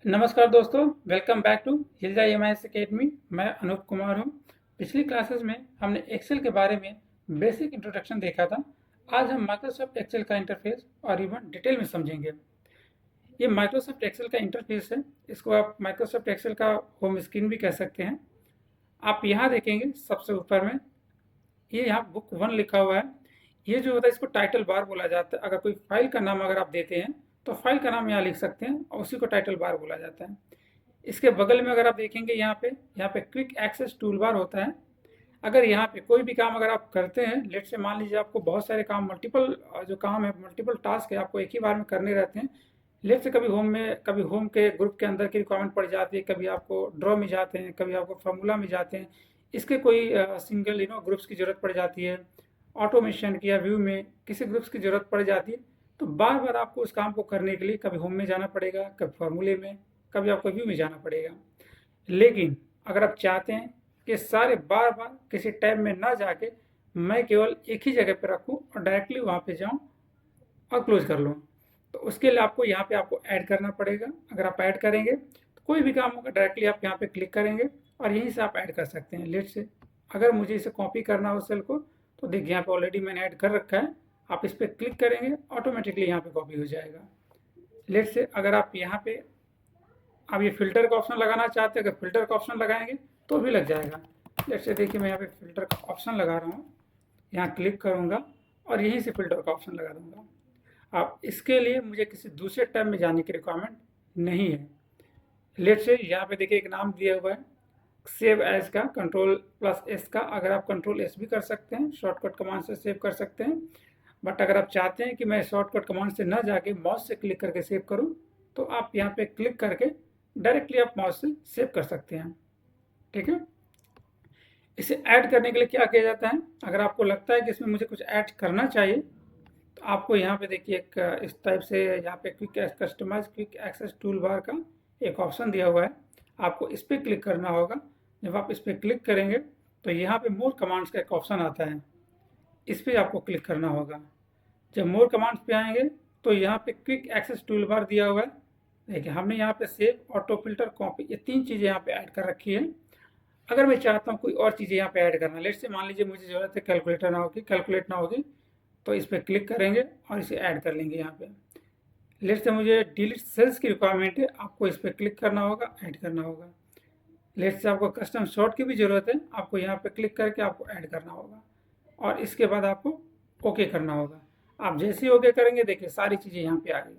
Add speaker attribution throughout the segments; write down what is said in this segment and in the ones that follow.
Speaker 1: नमस्कार दोस्तों, welcome back to हिलजा एमआईएस एकेडमी। मैं अनूप कुमार हूं। पिछली क्लासेस में हमने एक्सेल के बारे में बेसिक इंट्रोडक्शन देखा था। आज हम माइक्रोसॉफ्ट एक्सेल का इंटरफेस और इवन डिटेल में समझेंगे। ये माइक्रोसॉफ्ट एक्सेल का इंटरफेस है। इसको आप माइक्रोसॉफ्ट एक्सेल का होम स्क्रीन भी कह सकते हैं। आप यहाँ देखेंगे सबसे ऊपर में ये यहाँ बुक 1 लिखा हुआ है। ये जो होता है इसको टाइटल बार बोला जाता है। अगर कोई फाइल का नाम अगर आप देते हैं तो फाइल का नाम यहाँ लिख सकते हैं और उसी को टाइटल बार बोला जाता है। इसके बगल में अगर आप देखेंगे यहाँ पे क्विक एक्सेस टूल बार होता है। अगर यहाँ पे कोई भी काम अगर आप करते हैं, लेट से मान लीजिए आपको बहुत सारे काम मल्टीपल जो काम है, मल्टीपल टास्क है, आपको एक ही बार में करने रहते हैं। लेट से कभी होम के ग्रुप के अंदर की रिक्वायरमेंट पड़ जाती है, कभी आपको ड्रॉ में जाते हैं, कभी आपको फार्मूला में जाते हैं। इसके कोई सिंगल ग्रुप्स की ज़रूरत पड़ जाती है। ऑटोमेशन की या व्यू में किसी ग्रुप्स की ज़रूरत पड़ जाती है। तो बार बार आपको उस काम को करने के लिए कभी होम में जाना पड़ेगा, कभी फार्मूले में, कभी आपको व्यू में जाना पड़ेगा। लेकिन अगर आप चाहते हैं कि सारे बार बार किसी टैब में ना जाके मैं केवल एक ही जगह पे रखूं और डायरेक्टली वहां पे जाऊं और क्लोज कर लूं, तो उसके लिए आपको यहाँ पे आपको ऐड करना पड़ेगा। अगर आप ऐड करेंगे तो कोई भी काम होगा, डायरेक्टली आप यहाँ पे क्लिक करेंगे और यहीं से आप ऐड कर सकते हैं। लेट से अगर मुझे इसे कॉपी करना हो सेल को, तो देखिए यहाँ पे ऑलरेडी मैंने ऐड कर रखा है। आप इस पर क्लिक करेंगे, ऑटोमेटिकली यहाँ पे कॉपी हो जाएगा। लेट से अगर आप यहाँ पे आप ये फिल्टर का ऑप्शन लगाना चाहते हैं, अगर फिल्टर का ऑप्शन लगाएंगे तो भी लग जाएगा। जैसे देखिए मैं यहाँ पे फिल्टर का ऑप्शन लगा रहा हूँ, यहाँ क्लिक करूँगा और यहीं से फिल्टर का ऑप्शन लगा दूंगा। अब इसके लिए मुझे किसी दूसरे टैब में जाने की रिक्वायरमेंट नहीं है। लेट से यहाँ पे देखिए एक नाम दिया हुआ है सेव एज का, कंट्रोल+S का। अगर आप कंट्रोल+S भी कर सकते हैं, शॉर्टकट कमांड से सेव कर सकते हैं। बट अगर आप चाहते हैं कि मैं शॉर्टकट कमांड से ना जाके माउस से क्लिक करके सेव करूं, तो आप यहाँ पे क्लिक करके डायरेक्टली आप माउस से सेव कर सकते हैं। ठीक है। इसे ऐड करने के लिए क्या किया जाता है, अगर आपको लगता है कि इसमें मुझे कुछ ऐड करना चाहिए, तो आपको यहाँ पे देखिए एक इस टाइप से यहाँ पे customise quick access toolbar का एक ऑप्शन दिया हुआ है। आपको इस पर क्लिक करना होगा। जब आप इस पर क्लिक करेंगे तो यहाँ पे मोर कमांड्स का एक ऑप्शन आता है, इस पर आपको क्लिक करना होगा। जब मोर कमांड्स पे आएंगे तो यहाँ पे क्विक एक्सेस टूल बार दिया हुआ है। देखिए हमने यहाँ पे सेव, ऑटो फिल्टर, कॉपी, ये 3 चीज़ें यहाँ पे ऐड कर रखी है। अगर मैं चाहता हूँ कोई और चीज़ें यहाँ पे ऐड करना, लेट से मान लीजिए मुझे ज़रूरत है कैलकुलेट ना होगी, तो इस पर क्लिक करेंगे और इसे ऐड कर लेंगे यहाँ पे। लेट से मुझे डिलीट सेल्स की रिक्वायरमेंट है, आपको इस पर क्लिक करना होगा, ऐड करना होगा। लेट से आपको कस्टम शॉर्ट की भी ज़रूरत है, आपको यहाँ पे क्लिक करके आपको ऐड करना होगा और इसके बाद आपको ओके करना होगा। आप जैसे ही ओके करेंगे देखिए सारी चीज़ें यहाँ पे आ गई।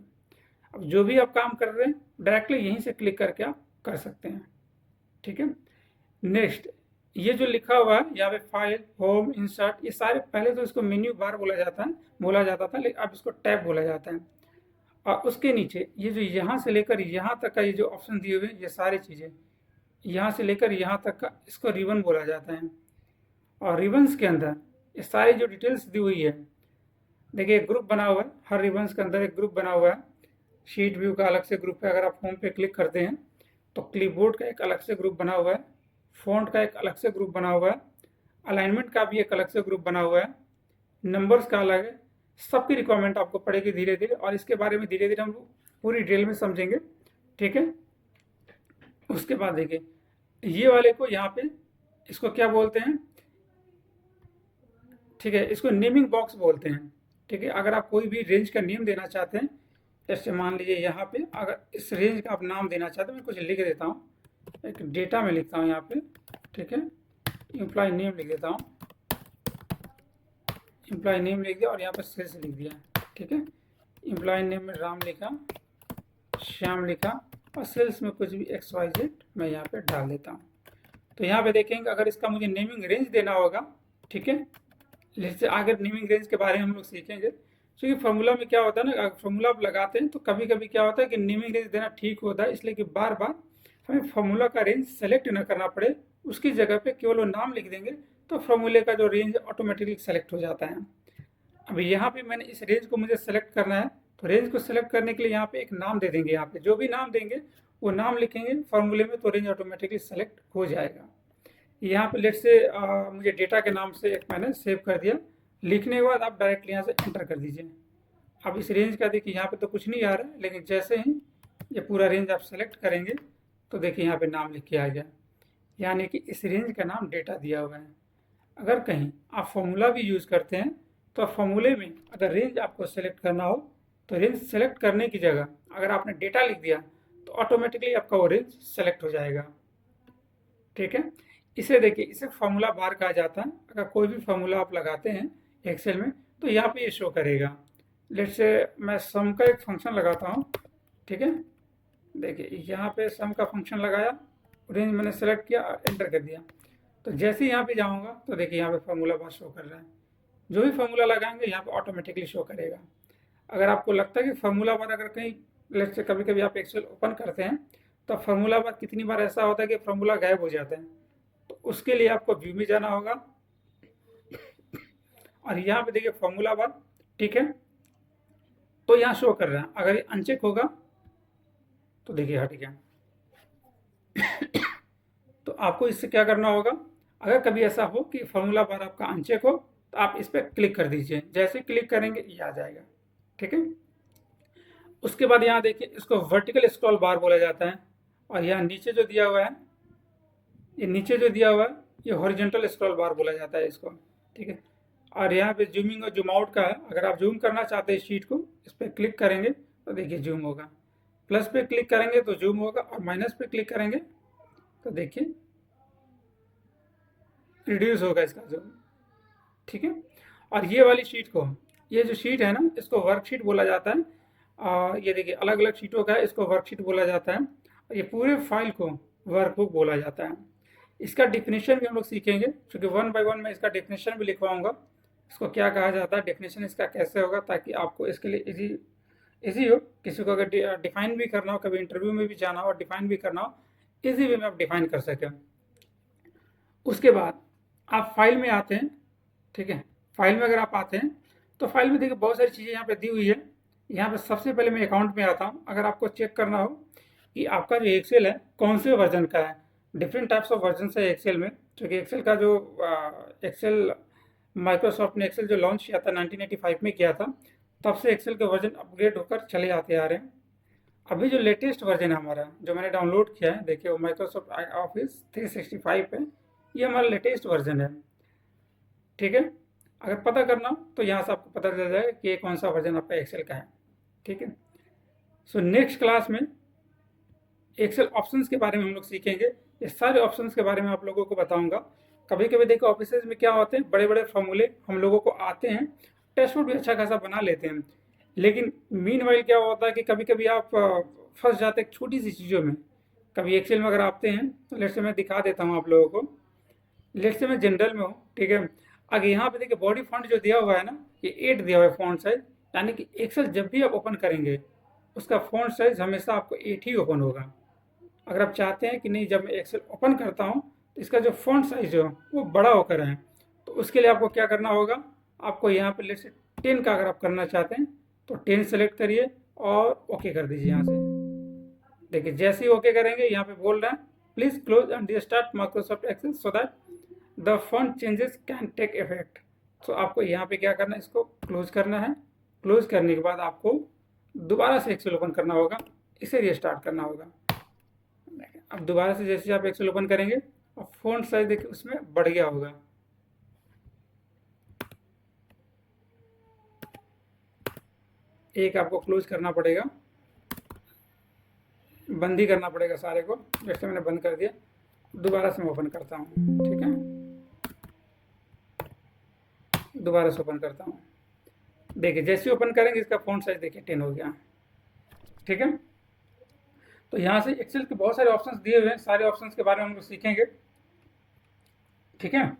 Speaker 1: अब जो भी आप काम कर रहे हैं डायरेक्टली यहीं से क्लिक करके आप कर सकते हैं। ठीक है। नेक्स्ट, ये जो लिखा हुआ है यहाँ पे फाइल, होम, इंसर्ट, ये सारे पहले तो इसको मेन्यू बार बोला जाता था, लेकिन अब इसको टैब बोला जाता है। और उसके नीचे ये जो यहाँ से लेकर यहाँ तक का ये जो ऑप्शन दिए हुए हैं, ये सारी चीज़ें यहाँ से लेकर यहाँ तक का, इसको रिबन बोला जाता है। और रिबन्स के अंदर ये सारी जो डिटेल्स दी हुई है, देखिए ग्रुप बना हुआ है, हर रिबन्स के अंदर एक ग्रुप बना हुआ है। शीट व्यू का अलग से ग्रुप है। अगर आप होम पे क्लिक करते हैं तो क्लिपबोर्ड का एक अलग से ग्रुप बना हुआ है, फ़ॉन्ट का एक अलग से ग्रुप बना हुआ है, अलाइनमेंट का भी एक अलग से ग्रुप बना हुआ है, नंबर्स का अलग है। सबकी रिक्वायरमेंट आपको पड़ेगी धीरे धीरे, और इसके बारे में धीरे धीरे हम पूरी डिटेल में समझेंगे। ठीक है। उसके बाद देखिए ये वाले को यहाँ पे इसको क्या बोलते हैं, ठीक है, इसको नेमिंग बॉक्स बोलते हैं। ठीक है। अगर आप कोई भी रेंज का नेम देना चाहते हैं, जैसे मान लीजिए यहाँ पे अगर इस रेंज का आप नाम देना चाहते हैं, मैं कुछ लिख देता हूँ, एक डेटा में लिखता हूँ यहाँ पे। ठीक है। एम्प्लॉय नेम लिख देता हूँ, एम्प्लॉय नेम लिख दिया और यहाँ पर सेल्स लिख दिया। ठीक है। एम्प्लॉय नेम में राम लिखा, श्याम लिखा और सेल्स में कुछ भी XYZ मैं यहाँ पे डाल देता हूँ। तो यहाँ पे देखेंगे अगर इसका मुझे नेमिंग रेंज देना होगा, ठीक है, जैसे आगे नेमिंग रेंज के बारे में हम लोग सीखेंगे। क्योंकि फार्मूला में क्या होता है ना, फार्मूला आप लगाते हैं तो कभी कभी क्या होता है कि नेमिंग रेंज देना ठीक होता है, इसलिए कि बार बार हमें फार्मूला का रेंज सेलेक्ट ना करना पड़े, उसकी जगह पे केवल वो नाम लिख देंगे तो फार्मूले का जो रेंज ऑटोमेटिकली सेलेक्ट हो जाता है। अब यहाँ पे मैंने इस रेंज को मुझे सेलेक्ट करना है, तो रेंज को सेलेक्ट करने के लिए यहाँ पे एक नाम दे देंगे। यहाँ पे जो भी नाम देंगे वो नाम लिखेंगे फार्मूले में, तो रेंज ऑटोमेटिकली सेलेक्ट हो जाएगा। यहाँ पे लेट से मुझे डेटा के नाम से एक मैंने सेव कर दिया। लिखने के बाद आप डायरेक्टली यहाँ से एंटर कर दीजिए। अब इस रेंज का देखिए यहाँ पे तो कुछ नहीं आ रहा है, लेकिन जैसे ही ये पूरा रेंज आप सेलेक्ट करेंगे तो देखिए यहाँ पे नाम लिख के आ गया, यानी कि इस रेंज का नाम डेटा दिया हुआ है। अगर कहीं आप फॉर्मूला भी यूज़ करते हैं तो फॉर्मूले में अगर रेंज आपको सेलेक्ट करना हो तो रेंज सेलेक्ट करने की जगह अगर आपने डेटा लिख दिया तो ऑटोमेटिकली आपका वो रेंज सेलेक्ट हो जाएगा। ठीक है, इसे देखिए, इसे फॉर्मूला बार कहा जाता है। अगर कोई भी फॉर्मूला आप लगाते हैं एक्सेल में तो यहाँ पे ये शो करेगा। लेट्स से मैं सम का एक फंक्शन लगाता हूँ। ठीक है, देखिए यहाँ पे सम का फंक्शन लगाया, रेंज मैंने सेलेक्ट किया और एंटर कर दिया। तो जैसे ही यहाँ पे जाऊँगा तो देखिए यहाँ पे फॉर्मूला बार शो कर रहा है। जो भी फॉर्मूला लगाएंगे यहाँ पे ऑटोमेटिकली शो करेगा। अगर आपको लगता है कि फार्मूला बार अगर कहीं लेट्स से कभी कभी आप एक्सेल ओपन करते हैं तो फार्मूला बार कितनी बार ऐसा होता है कि फार्मूला गायब हो जाता है, तो उसके लिए आपको व्यू में जाना होगा और यहाँ पे देखिए फार्मूला बार। ठीक है, तो यहाँ शो कर रहा है। अगर ये अनचेक होगा तो देखिए हट गया। तो आपको इससे क्या करना होगा, अगर कभी ऐसा हो कि फार्मूला बार आपका अनचेक हो तो आप इस पर क्लिक कर दीजिए। जैसे क्लिक करेंगे ये आ जाएगा। ठीक है, उसके बाद यहाँ देखिए इसको वर्टिकल स्क्रॉल बार बोला जाता है, और यहाँ नीचे जो दिया हुआ है, ये नीचे जो दिया हुआ है ये हॉरिजॉन्टल स्क्रॉल बार बोला जाता है इसको। ठीक है, और यहाँ पे जूमिंग और जूम आउट का है। अगर आप जूम करना चाहते हैं शीट को, इस पर क्लिक करेंगे तो देखिए जूम होगा, प्लस पे क्लिक करेंगे तो जूम होगा, और माइनस पे क्लिक करेंगे तो देखिए रिड्यूस होगा इसका जूम। ठीक है, और ये वाली शीट को, ये जो शीट है ना, इसको वर्कशीट बोला जाता है। ये देखिए अलग अलग शीटों का है, इसको वर्कशीट बोला जाता है। और ये पूरे फाइल को वर्कबुक बोला जाता है। इसका डिफिनेशन भी हम लोग सीखेंगे, क्योंकि 1 बाय 1 मैं इसका डिफिनेशन भी लिखवाऊंगा। इसको क्या कहा जाता है, डेफिनेशन इसका कैसे होगा, ताकि आपको इसके लिए इजी हो। किसी को अगर डिफाइन भी करना हो, कभी इंटरव्यू में भी जाना हो और डिफाइन भी करना हो, इजी वे में आप डिफाइन कर सकें। उसके बाद आप फाइल में आते हैं। ठीक है, फाइल में अगर आप आते हैं तो फाइल में देखिए बहुत सारी चीज़ें यहाँ पे दी हुई है। यहाँ पे सबसे पहले मैं अकाउंट में आता हूँ। अगर आपको चेक करना हो कि आपका जो एक्सेल है कौन से वर्जन का है, डिफरेंट टाइप्स ऑफ वर्जन है एक्सेल में, क्योंकि एक्सेल का जो एक्सेल माइक्रोसॉफ्ट ने एक्सेल जो लॉन्च किया था 1985 में किया था, तब से एक्सेल के वर्जन अपग्रेड होकर चले आते आ रहे हैं। अभी जो लेटेस्ट वर्जन है हमारा, जो मैंने डाउनलोड किया है, देखिए वो माइक्रोसॉफ्ट ऑफिस 365 है, ये हमारा लेटेस्ट वर्जन है। ठीक है, अगर पता करना हो तो यहाँ से आपको पता चल जाएगा कि ये कौन सा वर्जन आपका एक्सेल का है। ठीक है, सो नेक्स्ट क्लास में एक्सेल ऑप्शंस के बारे में हम लोग सीखेंगे। ये सारे ऑप्शंस के बारे में आप लोगों को बताऊंगा। कभी कभी देखो ऑफिस में क्या होते हैं, बड़े बड़े फॉर्मूले हम लोगों को आते हैं, डैशबोर्ड भी अच्छा खासा बना लेते हैं, लेकिन मीनवाइल क्या होता है कि कभी कभी आप फंस जाते हैं छोटी सी चीज़ों में। कभी एक्सेल में अगर आते हैं तो लेट्स से मैं दिखा देता हूँ आप लोगों को। लेट्स से मैं जनरल में हूँ। ठीक है, आगे यहाँ पे देखिए बॉडी फॉन्ट जो दिया हुआ है ना, ये 8 दिया हुआ है फॉन्ट साइज, यानी कि एक्सेल जब भी आप ओपन करेंगे उसका फॉन्ट साइज हमेशा आपको 8 ही ओपन होगा। अगर आप चाहते हैं कि नहीं जब मैं एक्सेल ओपन करता हूँ तो इसका जो फॉन्ट साइज हो वो बड़ा होकर है, तो उसके लिए आपको क्या करना होगा, आपको यहाँ पे लेट्स से 10 का अगर आप करना चाहते हैं तो 10 सेलेक्ट करिए और ओके कर दीजिए। यहाँ से देखिए जैसे ही ओके करेंगे यहाँ पे बोल रहा है please close and restart Microsoft Excel so that the font changes can take effect. तो आपको यहाँ पे क्या करना है, इसको क्लोज करना है। क्लोज करने के बाद आपको दोबारा से एक्सेल ओपन करना होगा, इसे रीस्टार्ट करना होगा। अब दोबारा से जैसे आप एक्सेल ओपन करेंगे और फॉन्ट साइज देखिए उसमें बढ़ गया होगा। एक आपको क्लोज करना पड़ेगा, बंद ही करना पड़ेगा सारे को। जैसे मैंने बंद कर दिया, दोबारा से मैं ओपन करता हूँ। ठीक है, दोबारा से ओपन करता हूँ। देखिए जैसे ओपन करेंगे इसका फॉन्ट साइज देखिए 10 हो गया। ठीक है, तो यहाँ से एक्सेल के बहुत सारे ऑप्शंस दिए हुए हैं, सारे ऑप्शंस के बारे में हम लोग सीखेंगे। ठीक है,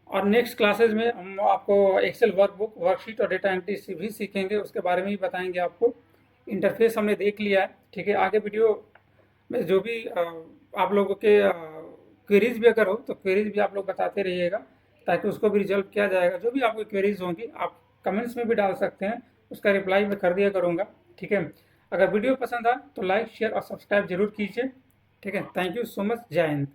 Speaker 1: और नेक्स्ट क्लासेस में हम आपको एक्सेल वर्कबुक, वर्कशीट और डेटा एंट्री भी सीखेंगे, उसके बारे में ही बताएंगे आपको। इंटरफेस हमने देख लिया है। ठीक है, आगे वीडियो में जो भी आप लोगों के क्वेरीज भी अगर हो तो क्वेरीज भी आप लोग बताते रहिएगा, ताकि उसको भी रिजल्व किया जाएगा। जो भी आपकी क्वेरीज होंगी आप कमेंट्स में भी डाल सकते हैं, उसका रिप्लाई मैं कर दिया करूँगा। ठीक है, अगर वीडियो पसंद आए तो लाइक शेयर और सब्सक्राइब जरूर कीजिए। ठीक है, थैंक यू सो मच, जय हिंद।